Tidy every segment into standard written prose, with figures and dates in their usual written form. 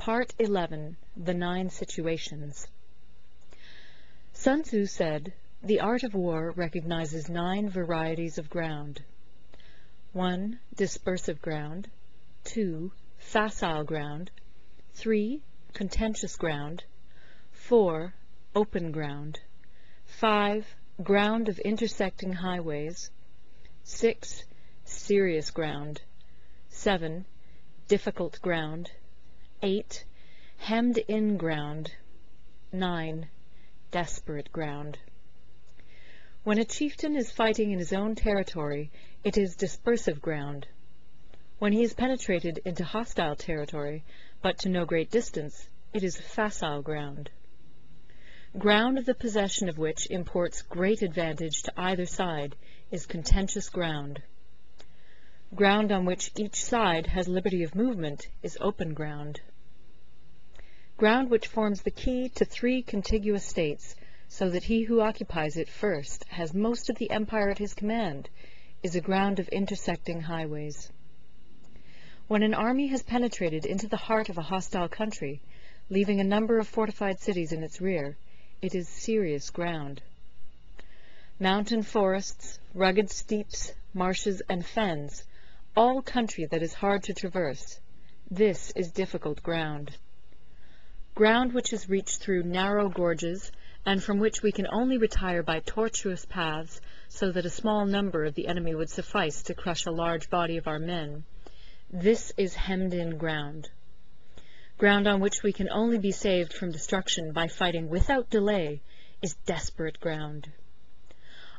Part 11. The 9 Situations. Sun Tzu said, "The art of war recognizes 9 varieties of ground. 1. Dispersive ground. 2. Facile ground. 3. Contentious ground. 4. Open ground. 5. Ground of intersecting highways. 6. Serious ground. 7. Difficult ground. 8. Hemmed-in ground. 9. Desperate ground." When a chieftain is fighting in his own territory, it is dispersive ground. When he has penetrated into hostile territory, but to no great distance, it is facile ground. Ground the possession of which imports great advantage to either side is contentious ground. Ground on which each side has liberty of movement is open ground. Ground which forms the key to 3 contiguous states, so that he who occupies it first has most of the empire at his command, is a ground of intersecting highways. When an army has penetrated into the heart of a hostile country, leaving a number of fortified cities in its rear, it is serious ground. Mountain forests, rugged steeps, marshes, and fens, all country that is hard to traverse, this is difficult ground. Ground which is reached through narrow gorges, and from which we can only retire by tortuous paths, so that a small number of the enemy would suffice to crush a large body of our men, this is hemmed-in ground. Ground on which we can only be saved from destruction by fighting without delay is desperate ground.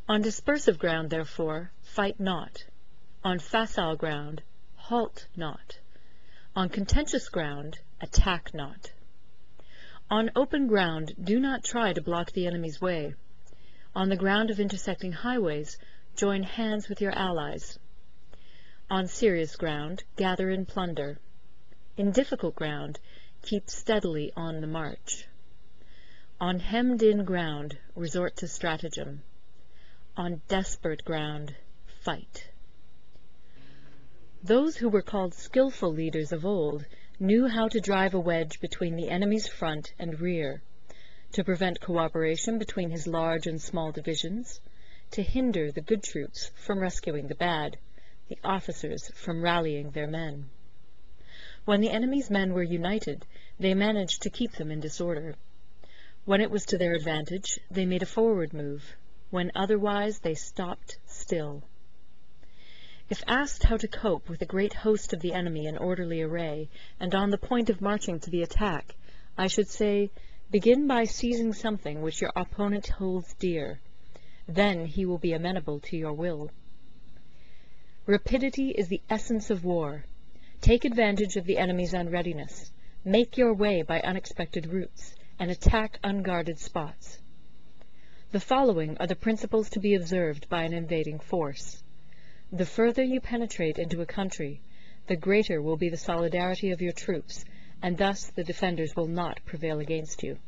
On dispersive ground, therefore, fight not. On facile ground, halt not. On contentious ground, attack not. On open ground, do not try to block the enemy's way. On the ground of intersecting highways, join hands with your allies. On serious ground, gather in plunder. In difficult ground, keep steadily on the march. On hemmed-in ground, resort to stratagem. On desperate ground, fight. Those who were called skillful leaders of old knew how to drive a wedge between the enemy's front and rear, to prevent cooperation between his large and small divisions, to hinder the good troops from rescuing the bad, the officers from rallying their men. When the enemy's men were united, they managed to keep them in disorder. When it was to their advantage, they made a forward move. When otherwise, they stopped still. If asked how to cope with a great host of the enemy in orderly array, and on the point of marching to the attack, I should say, begin by seizing something which your opponent holds dear. Then he will be amenable to your will. Rapidity is the essence of war. Take advantage of the enemy's unreadiness. Make your way by unexpected routes, and attack unguarded spots. The following are the principles to be observed by an invading force. The further you penetrate into a country, the greater will be the solidarity of your troops, and thus the defenders will not prevail against you.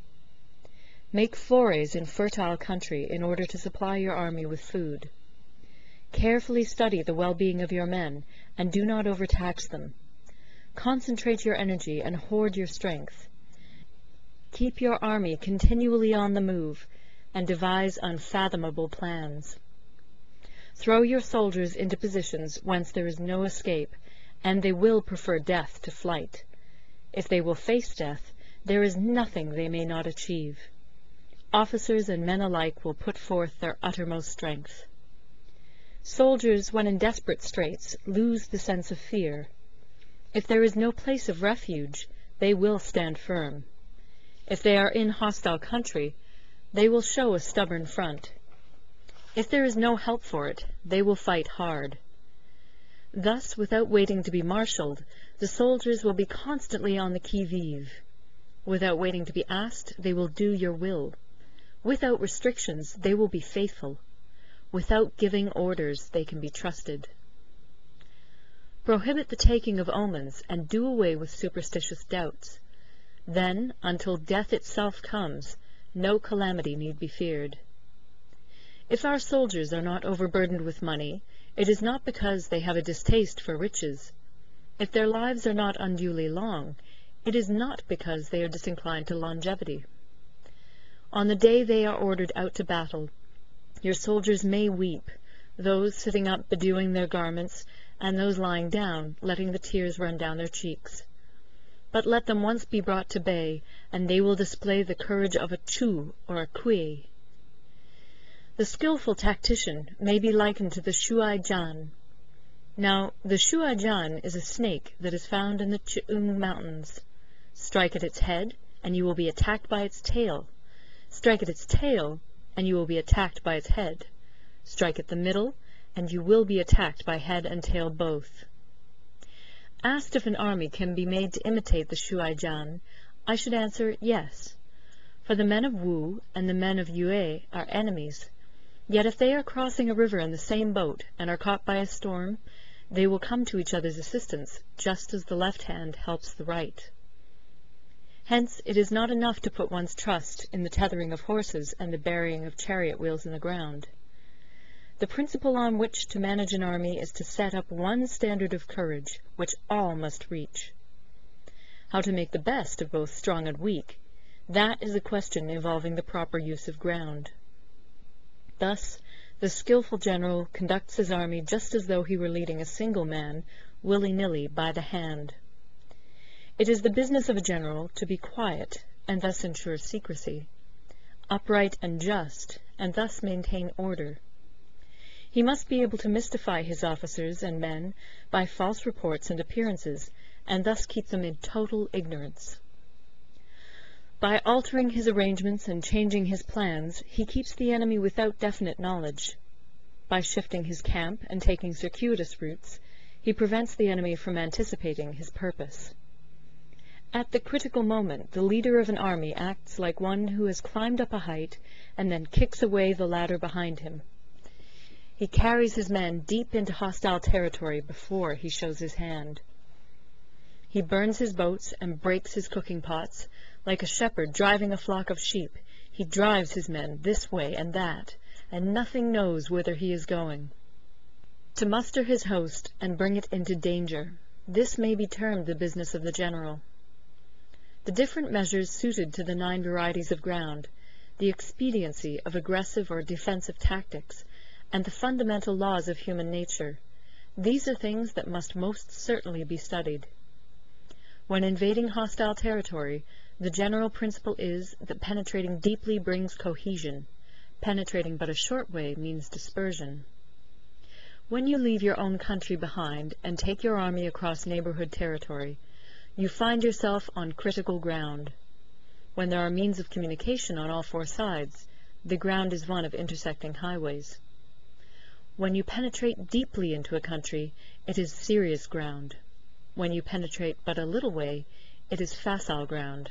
Make forays in fertile country in order to supply your army with food. Carefully study the well-being of your men, and do not overtax them. Concentrate your energy and hoard your strength. Keep your army continually on the move, and devise unfathomable plans. Throw your soldiers into positions whence there is no escape, and they will prefer death to flight. If they will face death, there is nothing they may not achieve. Officers and men alike will put forth their uttermost strength. Soldiers, when in desperate straits, lose the sense of fear. If there is no place of refuge, they will stand firm. If they are in hostile country, they will show a stubborn front. If there is no help for it, they will fight hard. Thus, without waiting to be marshaled, the soldiers will be constantly on the qui-vive. Without waiting to be asked, they will do your will. Without restrictions, they will be faithful. Without giving orders, they can be trusted. Prohibit the taking of omens, and do away with superstitious doubts. Then, until death itself comes, no calamity need be feared. If our soldiers are not overburdened with money, it is not because they have a distaste for riches. If their lives are not unduly long, it is not because they are disinclined to longevity. On the day they are ordered out to battle, your soldiers may weep, those sitting up bedewing their garments, and those lying down, letting the tears run down their cheeks. But let them once be brought to bay, and they will display the courage of a chu or a kui. The skillful tactician may be likened to the ch11. Now, the ch11 is a snake that is found in the ch11 mountains. Strike at its head, and you will be attacked by its tail. Strike at its tail, and you will be attacked by its head. Strike at the middle, and you will be attacked by head and tail both. Asked if an army can be made to imitate the ch11, I should answer yes, for the men of Wu and the men of Yue are enemies. Yet if they are crossing a river in the same boat and are caught by a storm, they will come to each other's assistance, just as the left hand helps the right. Hence, it is not enough to put one's trust in the tethering of horses and the burying of chariot wheels in the ground. The principle on which to manage an army is to set up one standard of courage, which all must reach. How to make the best of both strong and weak, that is a question involving the proper use of ground. Thus, the skillful general conducts his army just as though he were leading a single man, willy-nilly, by the hand. It is the business of a general to be quiet, and thus ensure secrecy, upright and just, and thus maintain order. He must be able to mystify his officers and men by false reports and appearances, and thus keep them in total ignorance. By altering his arrangements and changing his plans, he keeps the enemy without definite knowledge. By shifting his camp and taking circuitous routes, he prevents the enemy from anticipating his purpose. At the critical moment, the leader of an army acts like one who has climbed up a height and then kicks away the ladder behind him. He carries his men deep into hostile territory before he shows his hand. He burns his boats and breaks his cooking pots. Like a shepherd driving a flock of sheep, he drives his men this way and that, and nothing knows whither he is going. To muster his host and bring it into danger, this may be termed the business of the general. The different measures suited to the 9 varieties of ground, the expediency of aggressive or defensive tactics, and the fundamental laws of human nature, these are things that must most certainly be studied. When invading hostile territory, the general principle is that penetrating deeply brings cohesion. Penetrating but a short way means dispersion. When you leave your own country behind and take your army across neighborhood territory, you find yourself on critical ground. When there are means of communication on all 4 sides, the ground is one of intersecting highways. When you penetrate deeply into a country, it is serious ground. When you penetrate but a little way, it is facile ground.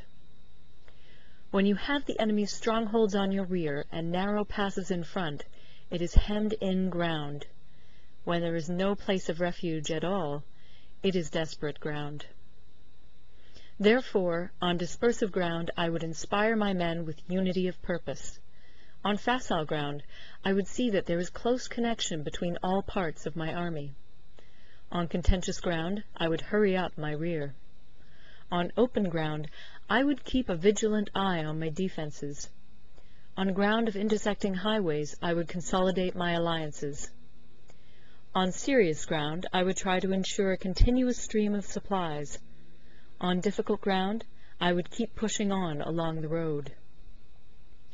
When you have the enemy's strongholds on your rear and narrow passes in front, it is hemmed-in ground. When there is no place of refuge at all, it is desperate ground. Therefore, on dispersive ground, I would inspire my men with unity of purpose. On facile ground, I would see that there is close connection between all parts of my army. On contentious ground, I would hurry up my rear. On open ground, I would keep a vigilant eye on my defenses. On ground of intersecting highways, I would consolidate my alliances. On serious ground, I would try to ensure a continuous stream of supplies. On difficult ground, I would keep pushing on along the road.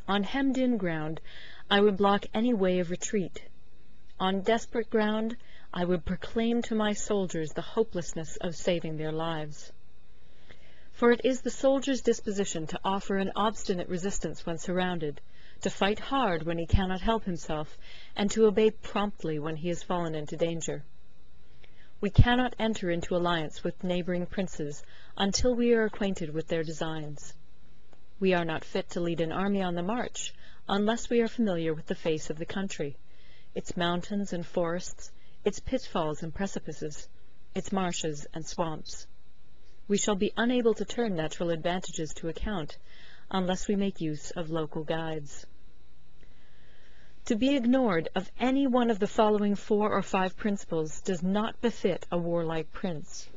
On hemmed-in ground, I would block any way of retreat. On desperate ground, I would proclaim to my soldiers the hopelessness of saving their lives. For it is the soldier's disposition to offer an obstinate resistance when surrounded, to fight hard when he cannot help himself, and to obey promptly when he has fallen into danger. We cannot enter into alliance with neighboring princes until we are acquainted with their designs. We are not fit to lead an army on the march unless we are familiar with the face of the country, its mountains and forests, its pitfalls and precipices, its marshes and swamps. We shall be unable to turn natural advantages to account unless we make use of local guides. To be ignored of any one of the following 4 or 5 principles does not befit a warlike prince.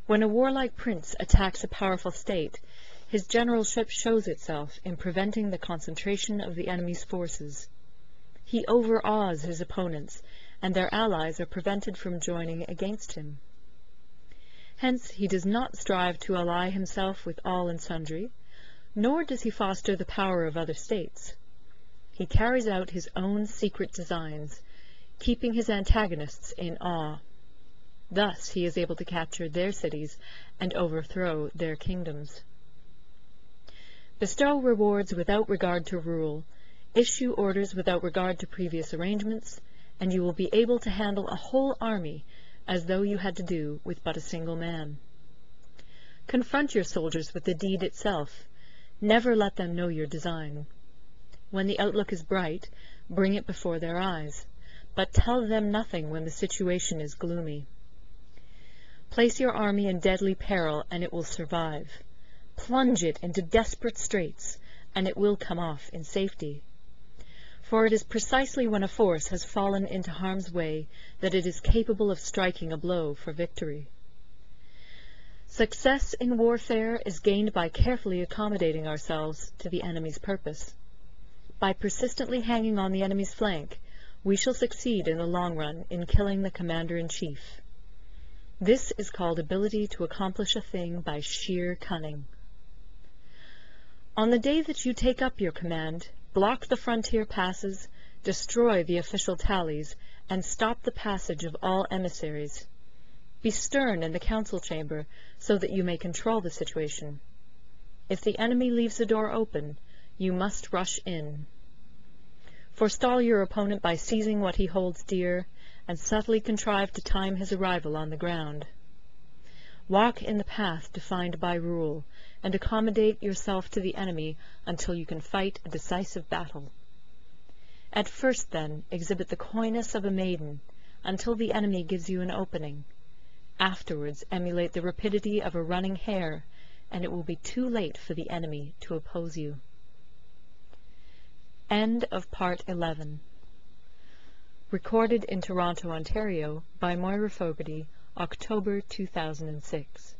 When a warlike prince attacks a powerful state, his generalship shows itself in preventing the concentration of the enemy's forces. He overawes his opponents, and their allies are prevented from joining against him. Hence he does not strive to ally himself with all and sundry, nor does he foster the power of other states. He carries out his own secret designs, keeping his antagonists in awe. Thus he is able to capture their cities and overthrow their kingdoms. Bestow rewards without regard to rule, issue orders without regard to previous arrangements, and you will be able to handle a whole army as though you had to do with but a single man. Confront your soldiers with the deed itself. Never let them know your design. When the outlook is bright, bring it before their eyes, but tell them nothing when the situation is gloomy. Place your army in deadly peril, and it will survive. Plunge it into desperate straits, and it will come off in safety. For it is precisely when a force has fallen into harm's way that it is capable of striking a blow for victory. Success in warfare is gained by carefully accommodating ourselves to the enemy's purpose. By persistently hanging on the enemy's flank, we shall succeed in the long run in killing the commander-in-chief. This is called ability to accomplish a thing by sheer cunning. On the day that you take up your command, block the frontier passes, destroy the official tallies, and stop the passage of all emissaries. Be stern in the council chamber so that you may control the situation. If the enemy leaves the door open, you must rush in. Forestall your opponent by seizing what he holds dear, and subtly contrive to time his arrival on the ground. Walk in the path defined by rule, and accommodate yourself to the enemy until you can fight a decisive battle. At first, then, exhibit the coyness of a maiden, until the enemy gives you an opening. Afterwards, emulate the rapidity of a running hare, and it will be too late for the enemy to oppose you. End of Part 11. Recorded in Toronto, Ontario by Moira Fogarty, October 2006.